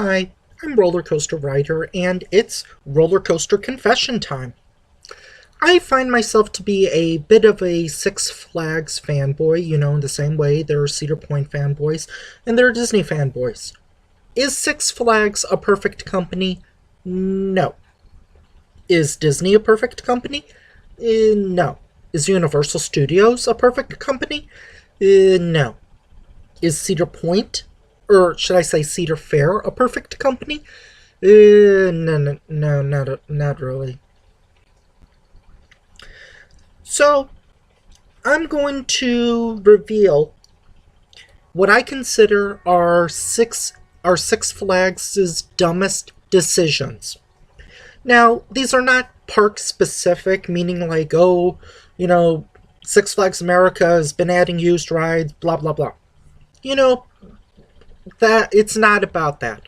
Hi, I'm Roller Coaster Writer, and it's roller coaster confession time. I find myself to be a bit of a Six Flags fanboy, in the same way there are Cedar Point fanboys and there are Disney fanboys. Is Six Flags a perfect company? No. Is Disney a perfect company? No. Is Universal Studios a perfect company? No. Is Cedar Point, or should I say Cedar Fair, a perfect company? No, not really. So, I'm going to reveal what I consider our Six Flags' dumbest decisions. Now, these are not park specific, meaning like, Six Flags America has been adding used rides, blah blah blah. You know, that it's not about that.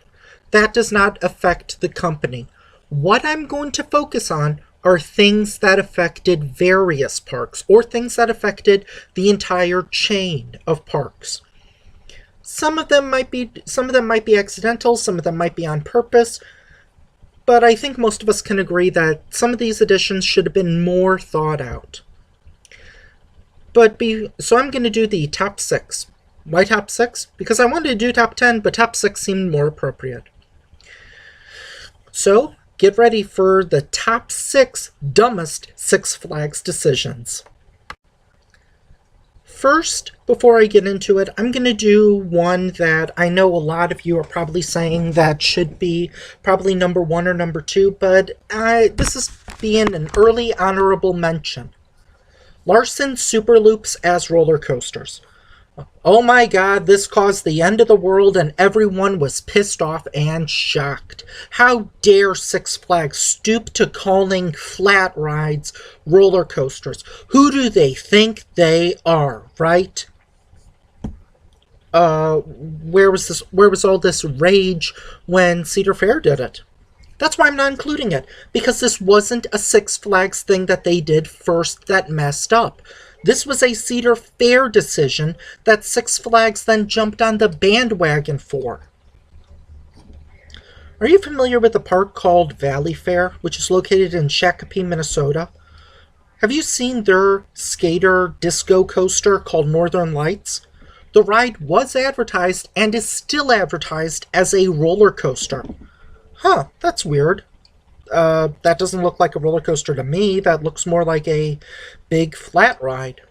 That does not affect the company. What I'm going to focus on are things that affected various parks or things that affected the entire chain of parks. Some of them might be accidental, some of them might be on purpose, but I think most of us can agree that some of these additions should have been more thought out. So I'm going to do the top 6. Why top 6? Because I wanted to do top 10, but top 6 seemed more appropriate. So, get ready for the top 6 dumbest Six Flags decisions. First, before I get into it, I'm going to do one that I know a lot of you are probably saying that should be probably number 1 or number 2, but this is being an early honorable mention. Larson Super Loops as roller coasters. Oh my god, this caused the end of the world and everyone was pissed off and shocked. How dare Six Flags stoop to calling flat rides roller coasters? Who do they think they are, right? Where was all this rage when Cedar Fair did it? That's why I'm not including it, because this wasn't a Six Flags thing that they did first that messed up. This was a Cedar Fair decision that Six Flags then jumped on the bandwagon for. Are you familiar with a park called Valley Fair, which is located in Shakopee, Minnesota? Have you seen their skater disco coaster called Northern Lights? The ride was advertised and is still advertised as a roller coaster. Huh, that's weird. That doesn't look like a roller coaster to me. That looks more like a big flat ride.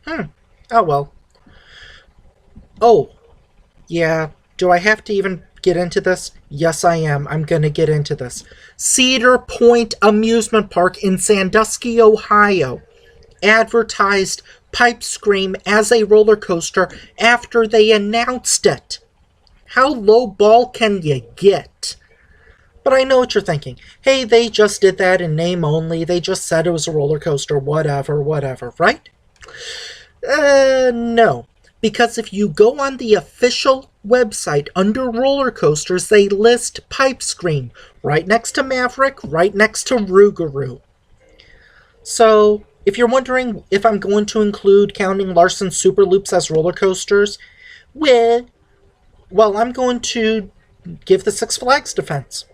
Oh well. Oh, yeah. Do I have to even get into this? Yes, I am. I'm gonna get into this. Cedar Point Amusement Park in Sandusky, Ohio, advertised Pipe Scream as a roller coaster after they announced it. How low ball can you get? But I know what you're thinking. Hey, they just did that in name only. They just said it was a roller coaster, whatever, right? No. Because if you go on the official website under roller coasters, they list Pipe Scream right next to Maverick, right next to Rougarou. So, if you're wondering if I'm going to include counting Larson Super Loops as roller coasters, well, I'm going to give the Six Flags defense.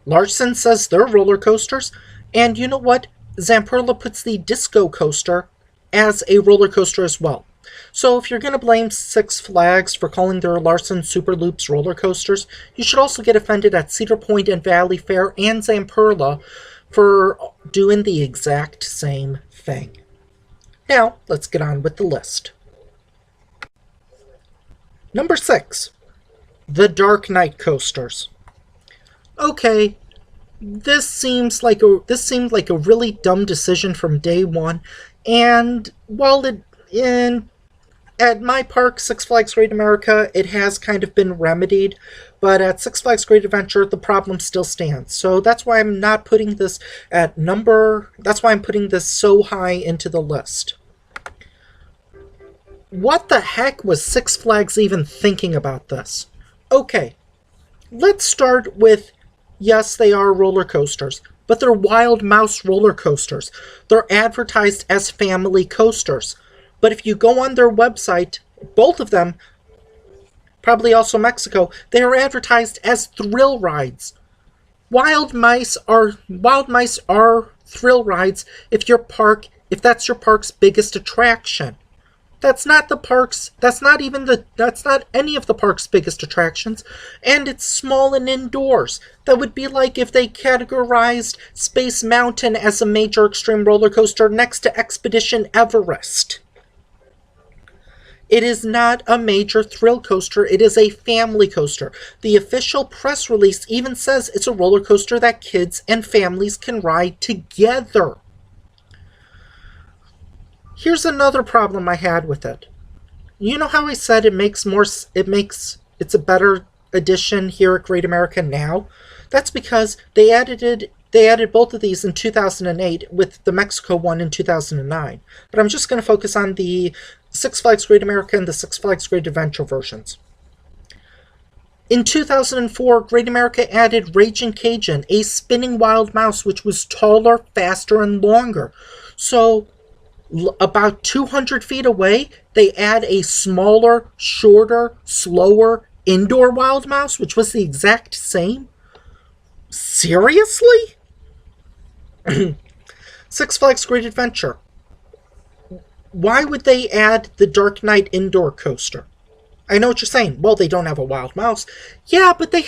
Larson says they're roller coasters, and you know what? Zamperla puts the disco coaster as a roller coaster as well. So if you're going to blame Six Flags for calling their Larson Super Loops roller coasters, you should also get offended at Cedar Point and Valley Fair and Zamperla for doing the exact same thing. Now, let's get on with the list. Number 6. The Dark Knight coasters. Okay, this seemed like a really dumb decision from day one, and while at my park, Six Flags Great America, it has kind of been remedied, but at Six Flags Great Adventure, the problem still stands. So that's why I'm not putting this that's why I'm putting this so high into the list. What the heck was Six Flags even thinking about this? Okay, let's start with, yes, they are roller coasters, but they're Wild Mouse roller coasters. They're advertised as family coasters. But if you go on their website, both of them, probably also Mexico, they are advertised as thrill rides. Wild mice are thrill rides if that's your park's biggest attraction. That's not the park's that's not any of the park's biggest attractions, and it's small and indoors. That would be like if they categorized Space Mountain as a major extreme roller coaster next to Expedition Everest. It is not a major thrill coaster, it is a family coaster. The official press release even says it's a roller coaster that kids and families can ride together. Here's another problem I had with it. You know how I said it's a better edition here at Great America Now? That's because they added both of these in 2008 with the Mexico one in 2009. But I'm just going to focus on the Six Flags Great America and the Six Flags Great Adventure versions. In 2004, Great America added Raging Cajun, a spinning wild mouse which was taller, faster, and longer. So about 200 feet away, they add a smaller, shorter, slower indoor wild mouse, which was the exact same. Seriously? Six Flags Great Adventure. Why would they add the Dark Knight indoor coaster? I know what you're saying. Well, they don't have a wild mouse. Yeah, but they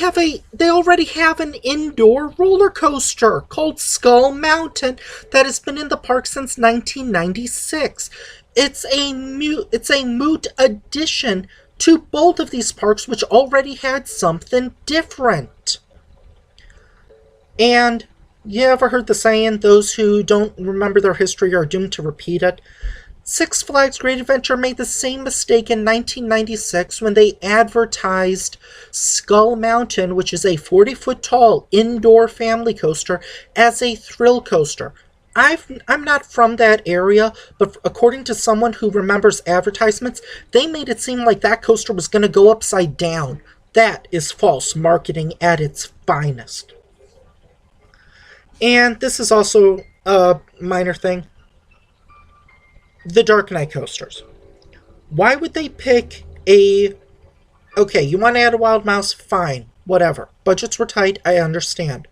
already have an indoor roller coaster called Skull Mountain that has been in the park since 1996. It's a moot addition to both of these parks, which already had something different. And you ever heard the saying, those who don't remember their history are doomed to repeat it? Six Flags Great Adventure made the same mistake in 1996 when they advertised Skull Mountain, which is a 40-foot tall indoor family coaster, as a thrill coaster. I'm not from that area, but according to someone who remembers advertisements, they made it seem like that coaster was going to go upside down. That is false marketing at its finest. And this is also a minor thing. The Dark Knight coasters. Why would they pick okay, you want to add a wild mouse? Fine, whatever. Budgets were tight, I understand.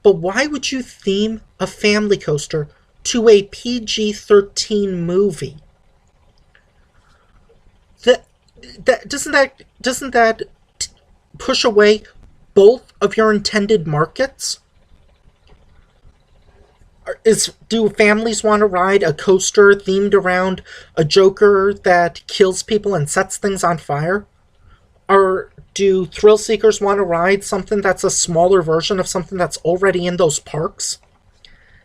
But why would you theme a family coaster to a PG-13 movie? Doesn't that push away both of your intended markets? Do families want to ride a coaster themed around a Joker that kills people and sets things on fire? Or do thrill seekers want to ride something that's a smaller version of something that's already in those parks?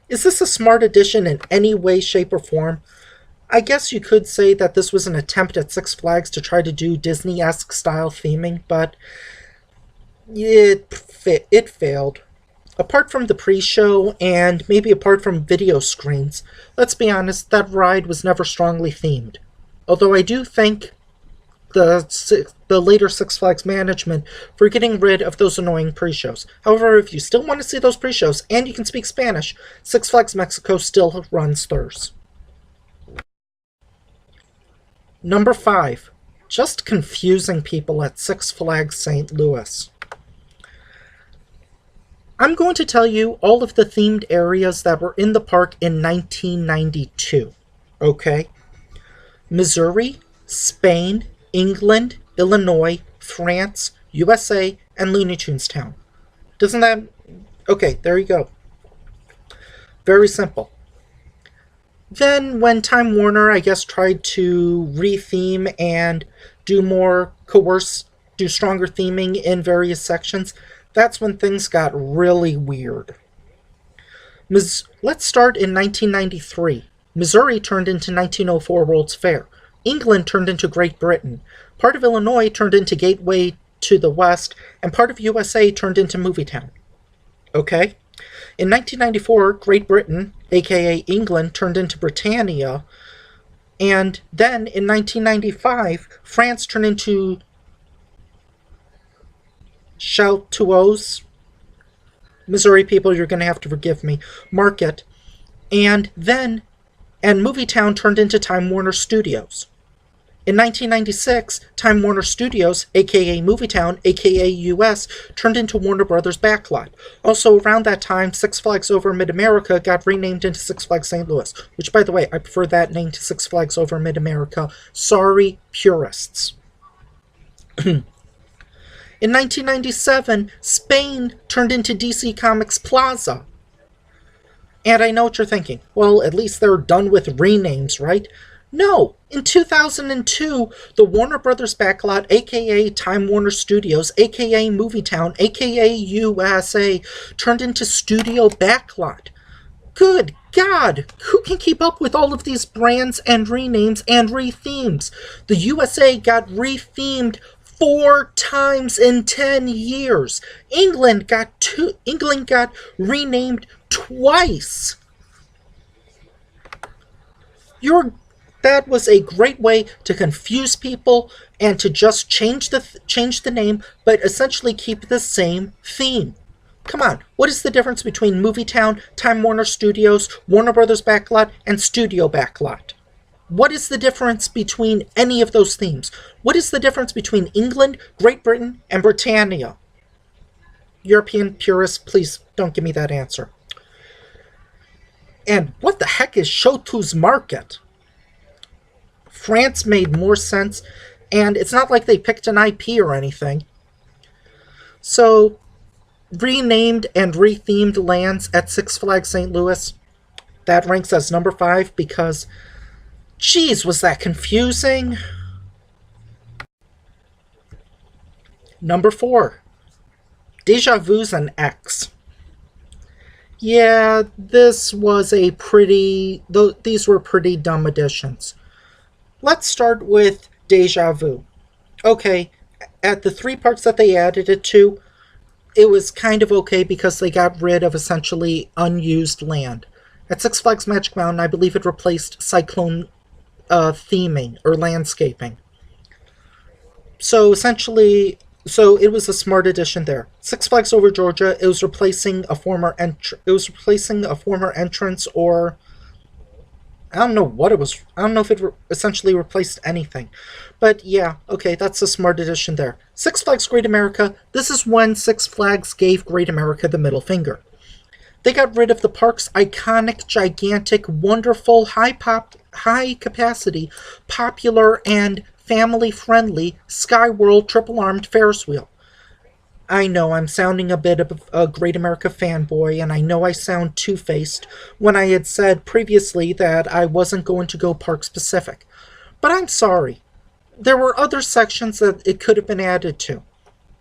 Is this a smart addition in any way, shape, or form? I guess you could say that this was an attempt at Six Flags to try to do Disney-esque style theming, but it failed. Apart from the pre-show, and maybe apart from video screens, let's be honest, that ride was never strongly themed. Although I do thank the later Six Flags management for getting rid of those annoying pre-shows. However, if you still want to see those pre-shows, and you can speak Spanish, Six Flags Mexico still runs theirs. Number 5. Just confusing people at Six Flags St. Louis. I'm going to tell you all of the themed areas that were in the park in 1992, okay? Missouri, Spain, England, Illinois, France, USA, and Looney Tunes Town. Doesn't that... Okay, there you go. Very simple. Then when Time Warner, I guess, tried to re-theme and do stronger theming in various sections, that's when things got really weird. Let's start in 1993. Missouri turned into 1904 World's Fair. England turned into Great Britain. Part of Illinois turned into Gateway to the West, and part of USA turned into Movietown. Okay? In 1994, Great Britain, aka England, turned into Britannia, and then in 1995, France turned into Chaltuos. Missouri people, you're going to have to forgive me. Market. And Movietown turned into Time Warner Studios. In 1996, Time Warner Studios, aka Movietown, aka US, turned into Warner Brothers Backlot. Also, around that time, Six Flags Over Mid-America got renamed into Six Flags St. Louis, which, by the way, I prefer that name to Six Flags Over Mid-America. Sorry, purists. In 1997, Spain turned into DC Comics Plaza. And I know what you're thinking. Well, at least they're done with renames, right? No! In 2002, the Warner Brothers Backlot, aka Time Warner Studios, aka Movietown, aka USA, turned into Studio Backlot. Good God! Who can keep up with all of these brands and renames and rethemes? The USA got rethemed 4 times in 10 years. England got renamed twice. That was a great way to confuse people and to just change the name, but essentially keep the same theme. Come on, what is the difference between Movietown, Time Warner Studios, Warner Brothers Backlot, and Studio Backlot? What is the difference between any of those themes? What is the difference between England, Great Britain, and Britannia? European purists, please don't give me that answer. And what the heck is Chotu's Market? France made more sense, and it's not like they picked an IP or anything. So, renamed and rethemed lands at Six Flags St. Louis, that ranks as number 5 because, geez, was that confusing? Number 4, Deja Vu's an X. Yeah, these were pretty dumb additions. Let's start with Deja Vu. Okay, at the 3 parts that they added it to, it was kind of okay because they got rid of essentially unused land. At Six Flags Magic Mountain, I believe it replaced Cyclone theming or landscaping. So essentially, it was a smart addition there. Six Flags Over Georgia, it was replacing a former entrance, or I don't know what it was. I don't know if it essentially replaced anything. But yeah, okay, that's a smart addition there. Six Flags Great America, this is when Six Flags gave Great America the middle finger. They got rid of the park's iconic, gigantic, wonderful, high capacity, popular, and family-friendly Skyworld triple-armed Ferris wheel. I know I'm sounding a bit of a Great America fanboy, and I know I sound two-faced when I had said previously that I wasn't going to go park-specific. But I'm sorry. There were other sections that it could have been added to.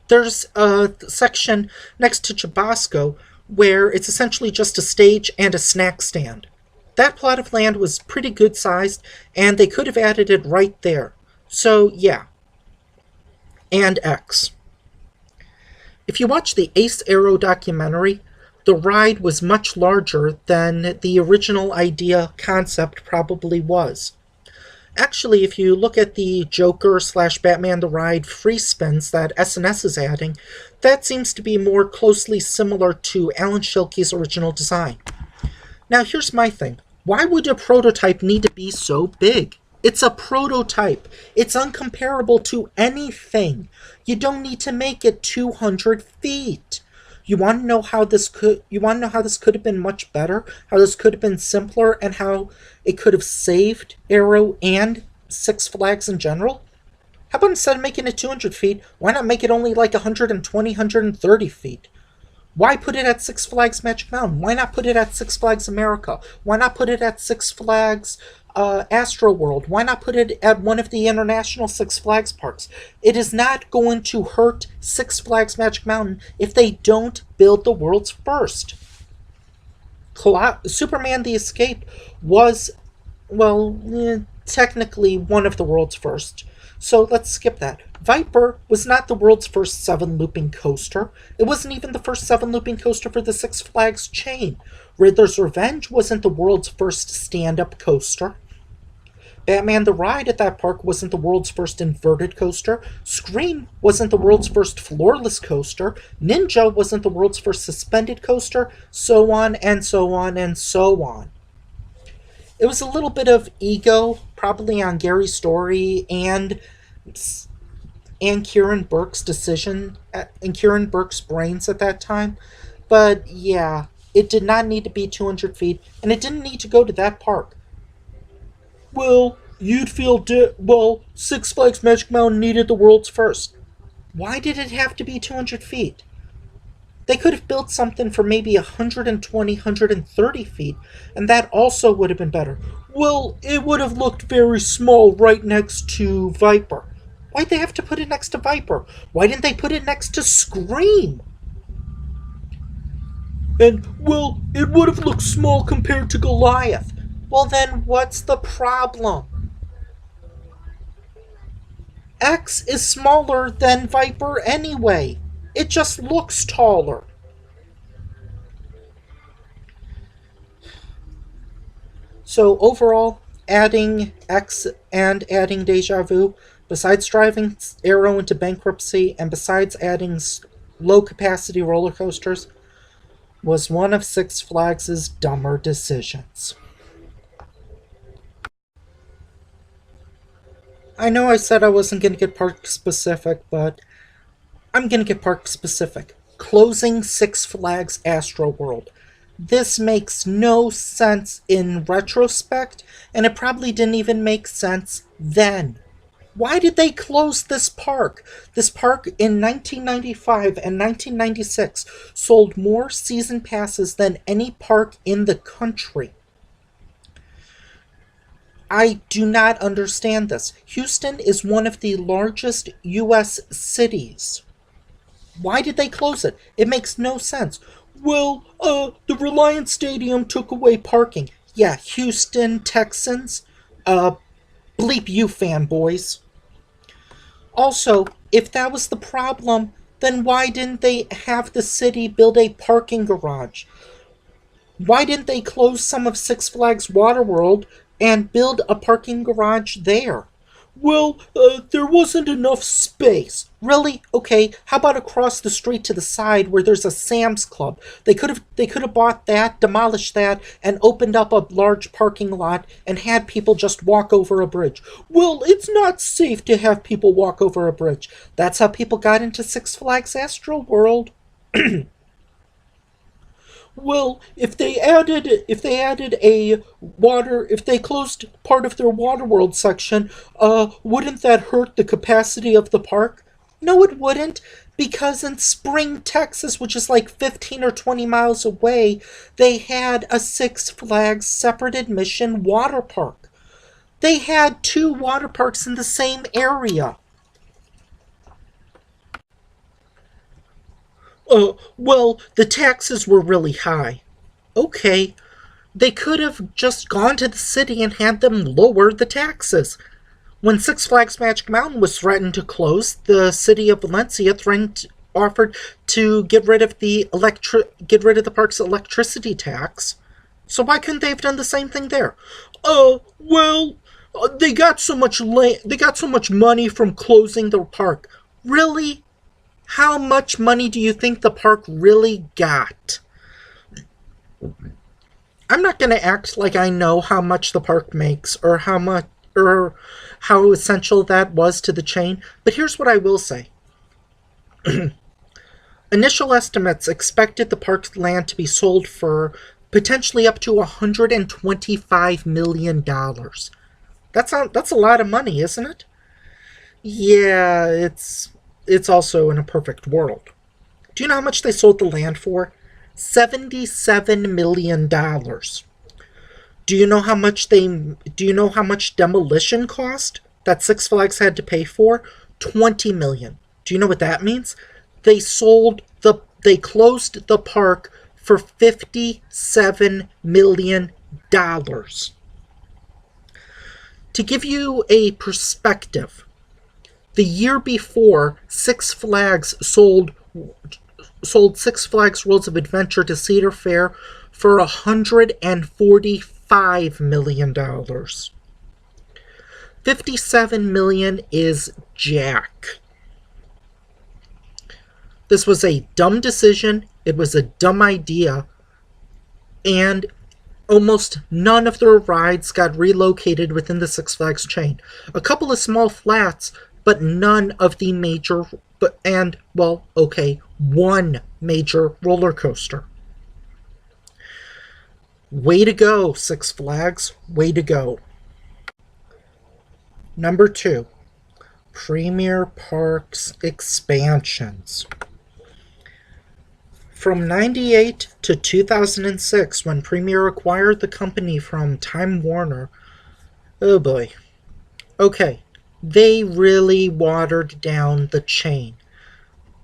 There's a section next to Chubasco where it's essentially just a stage and a snack stand. That plot of land was pretty good-sized, and they could have added it right there. So, yeah. And X. If you watch the Ace Arrow documentary, the ride was much larger than the original idea concept probably was. Actually, if you look at the Joker/Batman the Ride free spins that SNS is adding, that seems to be more closely similar to Alan Schilke's original design. Now, here's my thing. Why would a prototype need to be so big? It's a prototype. It's uncomparable to anything. You don't need to make it 200 feet. You want to know how this could have been much better? How this could have been simpler, and how it could have saved Arrow and Six Flags in general? How about instead of making it 200 feet, why not make it only like 120, 130 feet? Why put it at Six Flags Magic Mountain? Why not put it at Six Flags America? Why not put it at Six Flags Astroworld? Why not put it at one of the international Six Flags parks? It is not going to hurt Six Flags Magic Mountain if they don't build the world's first. Superman the Escape was, well, technically one of the world's first. So let's skip that. Viper was not the world's first 7-looping coaster. It wasn't even the first 7-looping coaster for the Six Flags chain. Riddler's Revenge wasn't the world's first stand-up coaster. Batman the Ride at that park wasn't the world's first inverted coaster. Scream wasn't the world's first floorless coaster. Ninja wasn't the world's first suspended coaster. So on and so on and so on. It was a little bit of ego, probably on Gary's story and Kieran Burke's decision and Kieran Burke's brains at that time. But yeah, it did not need to be 200 feet, and it didn't need to go to that park. Well, Six Flags Magic Mountain needed the world's first. Why did it have to be 200 feet? They could have built something for maybe 120, 130 feet, and that also would have been better. Well, it would have looked very small right next to Viper. Why'd they have to put it next to Viper? Why didn't they put it next to Scream? And, well, it would have looked small compared to Goliath. Well, then what's the problem? X is smaller than Viper anyway. It just looks taller. So overall, adding X and adding Deja Vu, besides driving Arrow into bankruptcy and besides adding low capacity roller coasters, was one of Six Flags' dumber decisions. I know I said I wasn't going to get park specific, but I'm going to get park specific. Closing Six Flags Astroworld. This makes no sense in retrospect, and it probably didn't even make sense then. Why did they close this park? This park in 1995 and 1996 sold more season passes than any park in the country. I do not understand this. Houston is one of the largest U.S. cities. Why did they close it? It makes no sense. Well, the Reliance Stadium took away parking. Yeah, Houston Texans. Bleep you, fanboys. Also, if that was the problem, then why didn't they have the city build a parking garage? Why didn't they close some of Six Flags Waterworld and build a parking garage there? Well, there wasn't enough space. Really? Okay, how about across the street to the side where there's a Sam's Club? They could have bought that, demolished that, and opened up a large parking lot and had people just walk over a bridge. Well, it's not safe to have people walk over a bridge. That's how people got into Six Flags Astroworld. Well, if they closed part of their Waterworld section, wouldn't that hurt the capacity of the park? No, it wouldn't, because in Spring, Texas, which is like 15 or 20 miles away, they had a Six Flags separate admission water park. They had two water parks in the same area. Well, the taxes were really high. Okay, they could have just gone to the city and had them lower the taxes. When Six Flags Magic Mountain was threatened to close, the city of Valencia offered to get rid of the park's electricity tax. So why couldn't they have done the same thing there? They got so much money from closing the park. Really? How much money do you think the park really got? I'm not going to act like I know how much the park makes or how essential that was to the chain, but here's what I will say. Initial estimates expected the park's land to be sold for potentially up to $125 million. That's a lot of money, isn't it? Yeah, it's also in a perfect world. Do you know how much they sold the land for? $77 million. Do you know how much demolition cost that Six Flags had to pay for? $20 million. Do you know what that means? They closed the park for $57 million. To give you a perspective, the year before, Six Flags sold Six Flags Worlds of Adventure to Cedar Fair for $145 million. $57 million is jack. This was a dumb decision, it was a dumb idea, and Almost none of their rides got relocated within the Six Flags chain. A couple of small flats, but none of the major, one major roller coaster. Way to go, Six Flags. Way to go. Number 2. Premier Parks expansions. From 98 to 2006, when Premier acquired the company from Time Warner, oh boy. Okay, they really watered down the chain.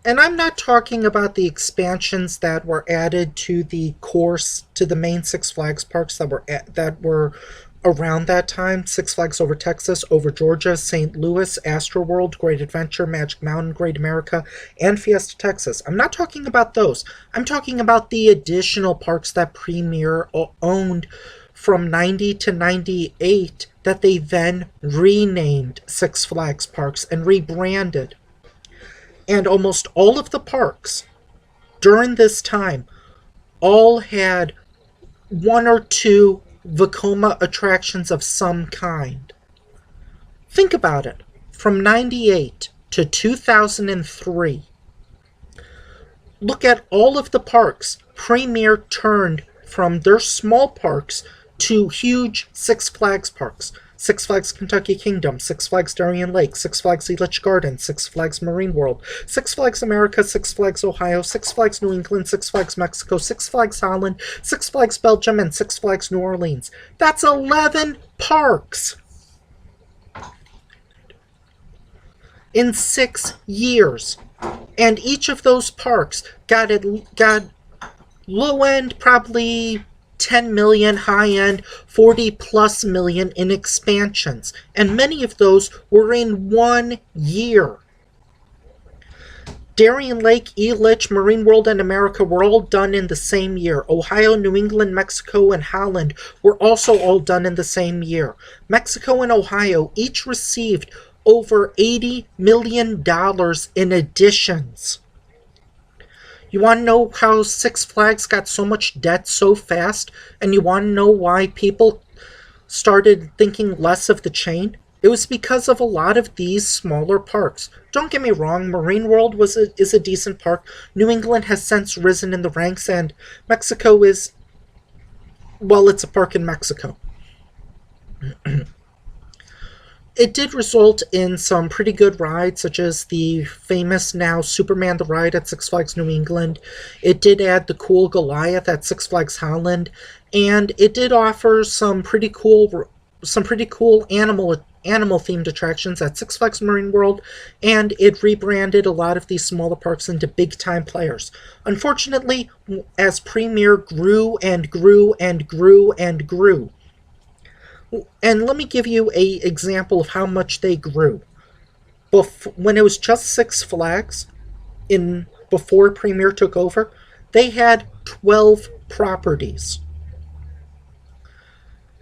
And I'm not talking about the expansions that were added to the course, to the main Six Flags parks that were around that time. Six Flags Over Texas, Over Georgia, St. Louis, Astroworld, Great Adventure, Magic Mountain, Great America, and Fiesta Texas. I'm not talking about those. I'm talking about the additional parks that Premier owned from 90 to 98 that they then renamed Six Flags Parks and rebranded. And almost all of the parks during this time all had one or two Vekoma attractions of some kind. Think about it. From 98 to 2003, look at all of the parks Premier turned from their small parks to huge Six Flags parks. Six Flags Kentucky Kingdom, Six Flags Darien Lake, Six Flags Elitch Gardens, Six Flags Marine World, Six Flags America, Six Flags Ohio, Six Flags New England, Six Flags Mexico, Six Flags Holland, Six Flags Belgium, and Six Flags New Orleans. That's 11 parks in 6 years. And each of those parks got low end, probably 10 million, high end 40 plus million in expansions, and many of those were in 1 year. Darien Lake, Elitch, Marine World, and America were all done in the same year. Ohio, New England, Mexico, and Holland were also all done in the same year. Mexico and Ohio each received over $80 million in additions. You want to know how Six Flags got so much debt so fast? And you want to know why people started thinking less of the chain? It was because of a lot of these smaller parks. Don't get me wrong, Marine World is a decent park. New England has since risen in the ranks, and Mexico is, well, it's a park in Mexico. It did result in some pretty good rides, such as the famous now Superman the Ride at Six Flags New England. It did add the cool Goliath at Six Flags Holland, and it did offer some pretty cool animal themed attractions at Six Flags Marine World, and it rebranded a lot of these smaller parks into big time players. Unfortunately, as Premier grew and grew and grew and grew, and let me give you an example of how much they grew. When it was just Six Flags, before Premier took over, they had 12 properties.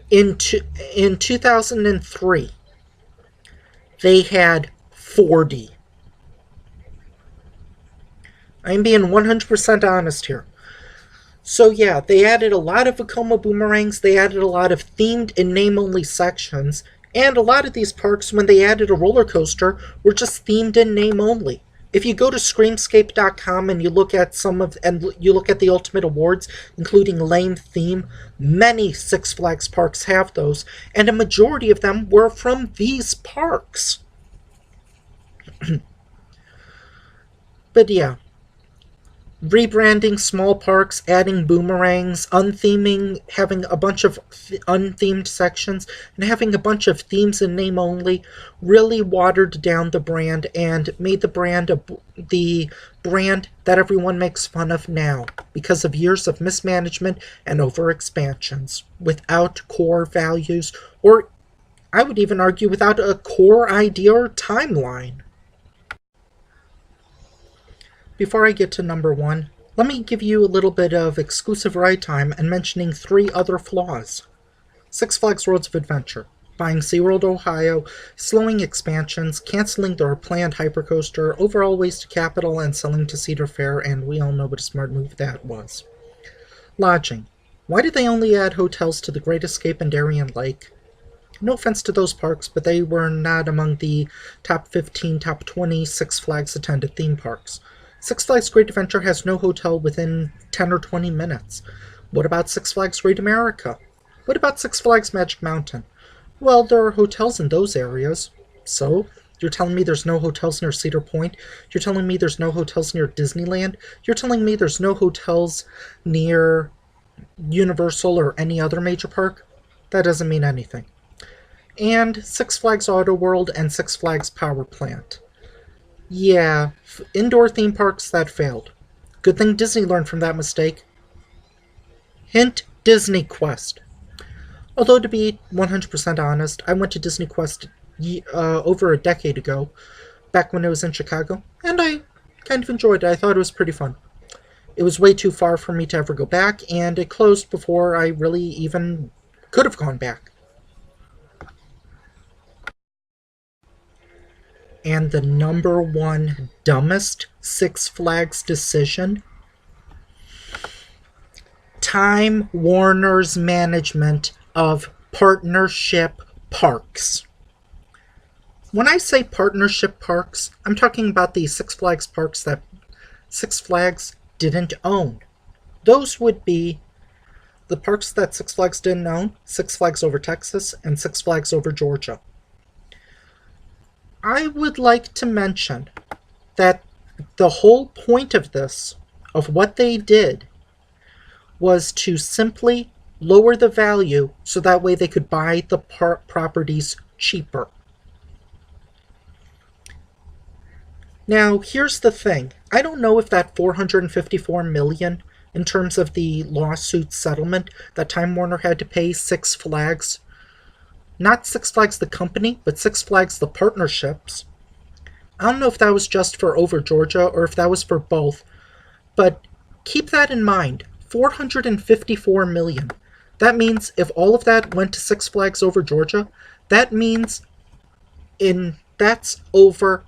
In 2003, they had 40. I'm being 100% honest here. So yeah, they added a lot of Vekoma boomerangs, they added a lot of themed and name-only sections, and a lot of these parks, when they added a roller coaster, were just themed and name-only. If you go to Screamscape.com and you look at the Ultimate Awards, including Lame Theme, many Six Flags parks have those, and a majority of them were from these parks. But yeah. Rebranding small parks, adding boomerangs, having a bunch of unthemed sections, and having a bunch of themes and name only really watered down the brand and made the brand the brand that everyone makes fun of now because of years of mismanagement and over-expansions without core values, or I would even argue without a core idea or timeline. Before I get to number 1, let me give you a little bit of exclusive ride time and mentioning 3 other flaws. Six Flags Worlds of Adventure, buying SeaWorld Ohio, slowing expansions, canceling their planned hypercoaster, overall waste of capital, and selling to Cedar Fair, and we all know what a smart move that was. Lodging. Why did they only add hotels to the Great Escape and Darien Lake? No offense to those parks, but they were not among the top 15, top 20 Six Flags attended theme parks. Six Flags Great Adventure has no hotel within 10 or 20 minutes. What about Six Flags Great America? What about Six Flags Magic Mountain? Well, there are hotels in those areas. So, you're telling me there's no hotels near Cedar Point? You're telling me there's no hotels near Disneyland? You're telling me there's no hotels near Universal or any other major park? That doesn't mean anything. And Six Flags Auto World and Six Flags Power Plant. Yeah, indoor theme parks that failed. Good thing Disney learned from that mistake. Hint, Disney Quest. Although to be 100% honest, I went to Disney Quest over a decade ago, back when it was in Chicago, and I kind of enjoyed it. I thought it was pretty fun. It was way too far for me to ever go back, and it closed before I really even could have gone back. And the number one dumbest Six Flags decision? Time Warner's management of partnership parks. When I say partnership parks, I'm talking about the Six Flags parks that Six Flags didn't own. Those would be the parks that Six Flags didn't own: Six Flags Over Texas and Six Flags Over Georgia. I would like to mention that the whole point of this, of what they did, was to simply lower the value so that way they could buy the properties cheaper. Now, here's the thing. I don't know if that $454 million, in terms of the lawsuit settlement that Time Warner had to pay Six Flags, not Six Flags the company, but Six Flags the partnerships. I don't know if that was just for Over Georgia or if that was for both, but keep that in mind. $454 million. That means if all of that went to Six Flags Over Georgia, that means that's over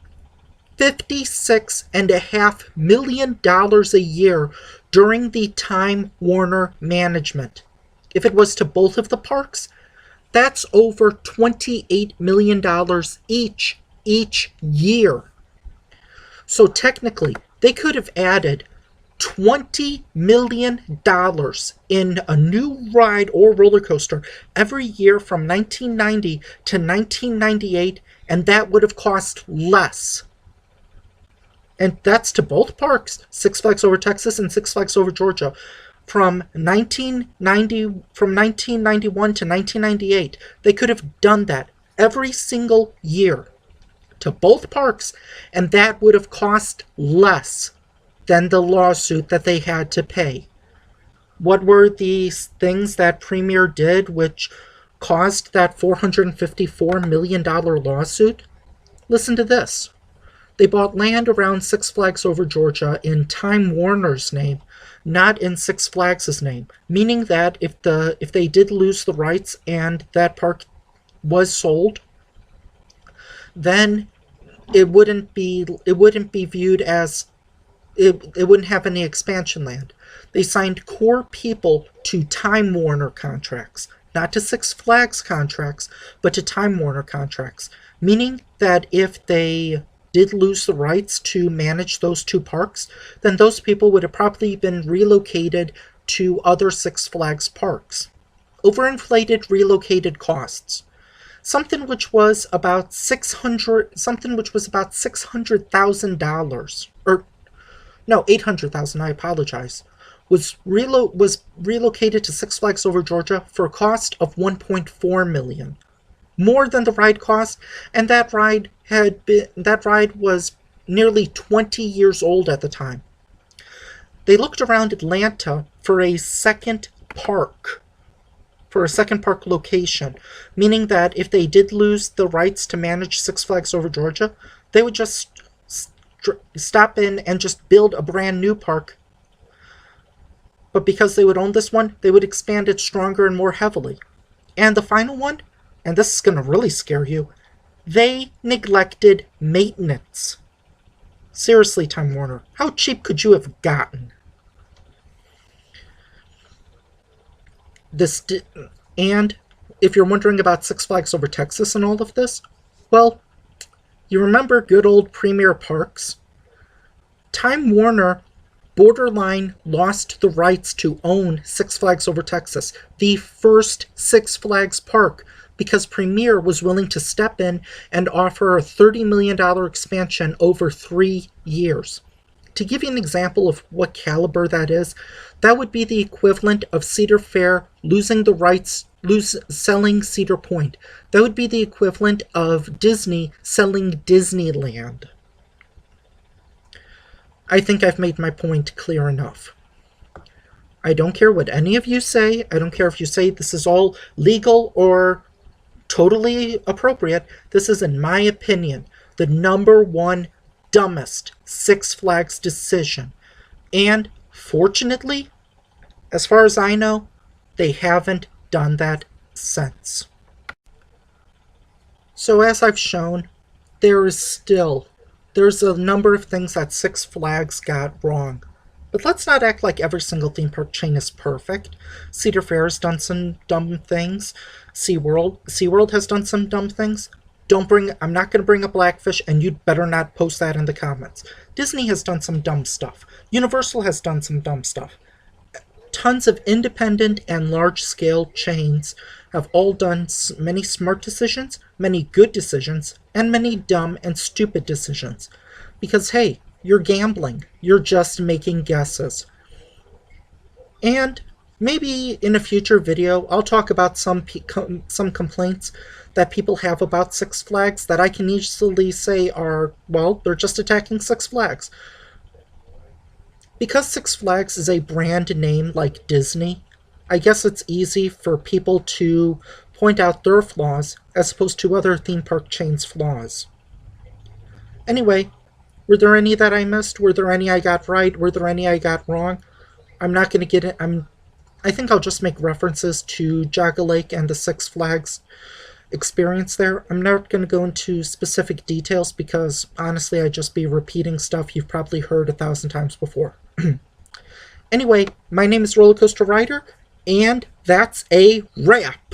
$56.5 million a year during the Time Warner management. If it was to both of the parks, that's over $28 million each year. So technically, they could have added $20 million in a new ride or roller coaster every year from 1990 to 1998, and that would have cost less. And that's to both parks, Six Flags Over Texas and Six Flags Over Georgia. From 1991 to 1998, they could have done that every single year to both parks, and that would have cost less than the lawsuit that they had to pay. What were these things that Premier did which caused that $454 million lawsuit? Listen to this. They bought land around Six Flags Over Georgia in Time Warner's name, not in Six Flags' name, meaning that if they did lose the rights and that park was sold, then it wouldn't be viewed as it wouldn't have any expansion land. They signed core people to Time Warner contracts, not to Six Flags contracts, but to Time Warner contracts, meaning that if they did lose the rights to manage those two parks, then those people would have probably been relocated to other Six Flags parks. Overinflated relocated costs. Something which was about $600,000, or no, $800,000, I apologize, was relocated to Six Flags Over Georgia for a cost of $1.4 million. More than the ride cost, and that ride was nearly 20 years old at the time. They looked around Atlanta for a second park location, meaning that if they did lose the rights to manage Six Flags Over Georgia, they would just stop in and just build a brand new park. But because they would own this one, they would expand it stronger and more heavily. And the final one, and this is going to really scare you, they neglected maintenance. Seriously, Time Warner, how cheap could you have gotten? this di- and if you're wondering about Six Flags Over Texas and all of this, well, you remember good old Premier Parks? Time Warner borderline lost the rights to own Six Flags Over Texas, the first Six Flags park, because Premier was willing to step in and offer a $30 million expansion over 3 years. To give you an example of what caliber that is, that would be the equivalent of Cedar Fair selling Cedar Point. That would be the equivalent of Disney selling Disneyland. I think I've made my point clear enough. I don't care what any of you say. I don't care if you say this is all legal or totally appropriate. This is, in my opinion, the number one dumbest Six Flags decision. And fortunately, as far as I know, they haven't done that since. So as I've shown, there's a number of things that Six Flags got wrong. But let's not act like every single theme park chain is perfect. Cedar Fair has done some dumb things. SeaWorld has done some dumb things. I'm not going to bring up Blackfish, and you'd better not post that in the comments. Disney has done some dumb stuff. Universal has done some dumb stuff. Tons of independent and large-scale chains have all done many smart decisions, many good decisions, and many dumb and stupid decisions. Because, hey, you're gambling. You're just making guesses. And maybe in a future video, I'll talk about some complaints that people have about Six Flags that I can easily say are, well, they're just attacking Six Flags. Because Six Flags is a brand name like Disney, I guess it's easy for people to point out their flaws as opposed to other theme park chains' flaws. Anyway, were there any that I missed? Were there any I got right? Were there any I got wrong? I'm not going to get it. I think I'll just make references to Jaga Lake and the Six Flags experience there. I'm not going to go into specific details because, honestly, I'd just be repeating stuff you've probably heard 1,000 times before. Anyway, my name is Rollercoaster Rider, and that's a wrap!